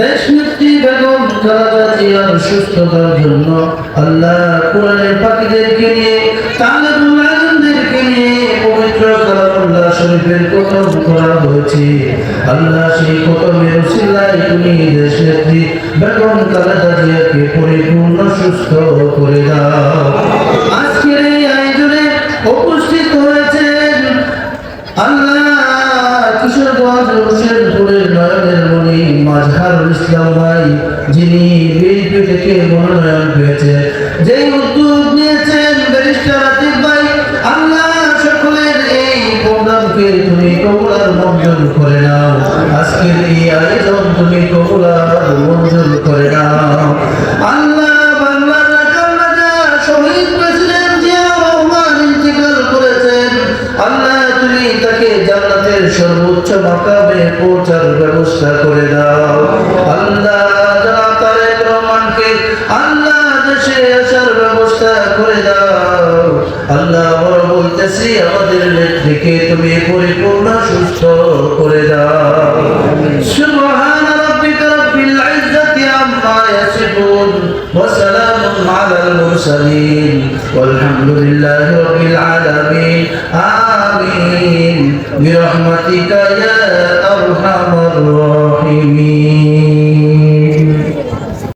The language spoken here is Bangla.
দেশনেত্রী বেগম খালেদা জিয়ার সুস্থতার জন্য আল্লাহ কোরআনের পাখিদেরকে নিয়ে তালেবুল আলমদেরকে নিয়ে পবিত্র কালামুল্লাহ শরীফের কতম করা হয়েছে। আল্লাহ সেই কতমের উসিলায় তুমি দেশনেত্রী বেগম খালেদা জিয়াকে পরিপূর্ণ সুস্থ করে দাও। আজকের এই আয়োজনে উপস্থিত হয়েছেন আল্লাহ কিশোরগঞ্জ হোসেনপুরের নয়নের মণি মাজহারুল ইসলাম ভাই, যিনি বিএনপি থেকে মনোনয়ন পেয়েছেন, যেই উদ্যোগ নিয়েছেন ব্যারিস্টার আতিক ভাই। আল্লাহ সকলের এই প্রোগ্রামকে তুমি কবুল মঞ্জুর করে নাও। আজকের এই আয়োজন তুমি কবুল মঞ্জুর করে নাও। আল্লাহ বাংলার রাজা শহীদ প্রেসিডেন্ট জিয়াউর রহমান ইন্তেকাল করেছেন। আল্লাহ তুমি তাকে জান্নাতের সর্বোচ্চ মাকামে পৌঁছার ব্যবস্থা করে দাও। আল্লাহ যারা তারেক রহমানকে আল্লাহ দেশে আসার ব্যবস্থা করে দাও। আল্লাহ আমরা বলতেছি আমাদের নেত্রীকে তুমি পরিপূর্ণ সুস্থ করে দাও। সুবহান রাব্বিকা রাব্বিল ইজ্জাতি আম্মা ইয়াসিফুন ওয়া সালামুন আলাল মুরসালিন ওয়ালহামদুলিল্লাহি রাব্বিল আলামিন। আমিন বিরহমাতিকা ইয়া আরহামার রাহিমিন।